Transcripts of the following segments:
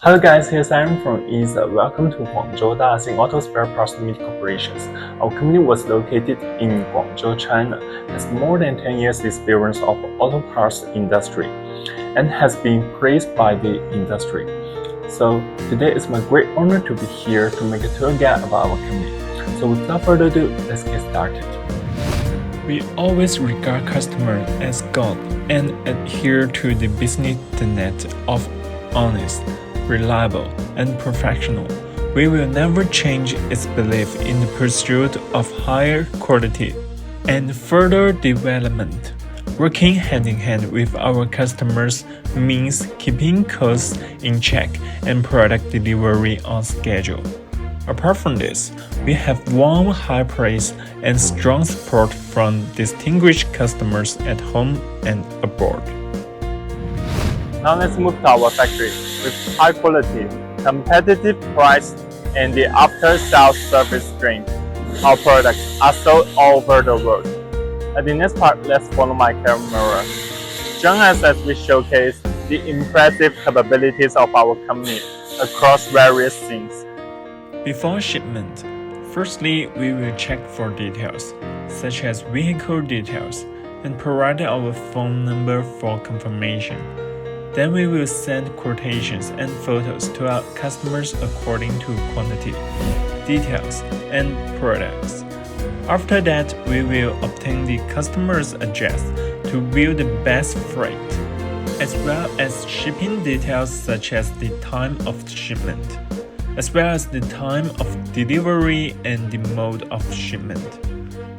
Hello guys, here's Aaron from Isa. Welcome to Guangzhou Daxin Auto Spare Parts Limited Corporations. Our company was located in Guangzhou, China, has more than 10 years experience of auto parts industry and has been praised by the industry. So today it's my great honor to be here to make a tour guide about our company. So without further ado, let's get started. We always regard customers as God and adhere to the business tenet of honest, reliable, and professional. We will never change its belief in the pursuit of higher quality and further development. Working hand in hand with our customers means keeping costs in check and product delivery on schedule. Apart from this, we have won high praise and strong support from distinguished customers at home and abroad. Now let's move to our factory with high quality, competitive price, and the after-sales service strength. Our products are sold all over the world. At the next part, let's follow my camera. Join us as we showcase the impressive capabilities of our company across various scenes. Before shipment, firstly, we will check for details, such as vehicle details, and provide our phone number for confirmation. Then we will send quotations and photos to our customers according to quantity, details, and products. After that, we will obtain the customer's address to view the best freight, as well as shipping details such as the time of shipment, as well as the time of delivery and the mode of shipment.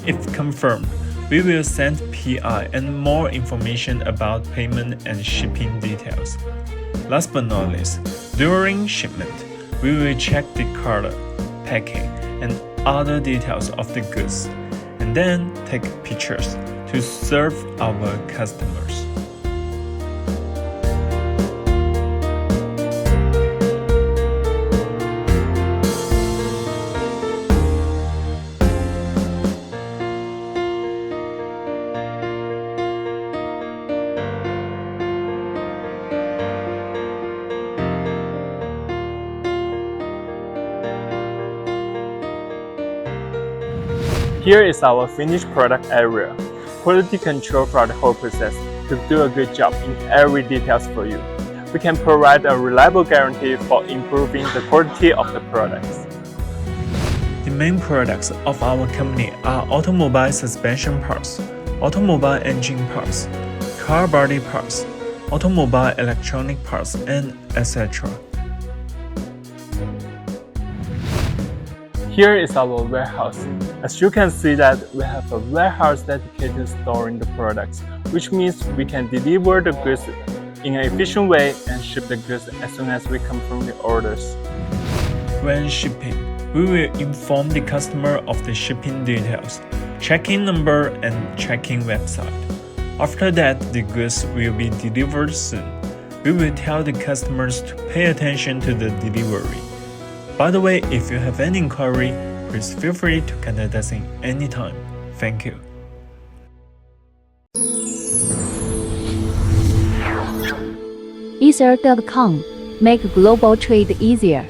If confirmed, we will send PI and more information about payment and shipping details. Last but not least, during shipment, we will check the color, packing, and other details of the goods, and then take pictures to serve our customers. Here is our finished product area. Quality control for the whole process to do a good job in every details for you. We can provide a reliable guarantee for improving the quality of the products. The main products of our company are automobile suspension parts, automobile engine parts, car body parts, automobile electronic parts, and etc. Here is our warehouse. As you can see that we have a warehouse dedicated to storing the products, which means we can deliver the goods in an efficient way and ship the goods as soon as we confirm the orders. When shipping, we will inform the customer of the shipping details, tracking number, and tracking website. After that, the goods will be delivered soon. We will tell the customers to pay attention to the delivery. By the way, if you have any inquiry, please feel free to contact us in any time. Thank you. Ether.com. Make global trade easier.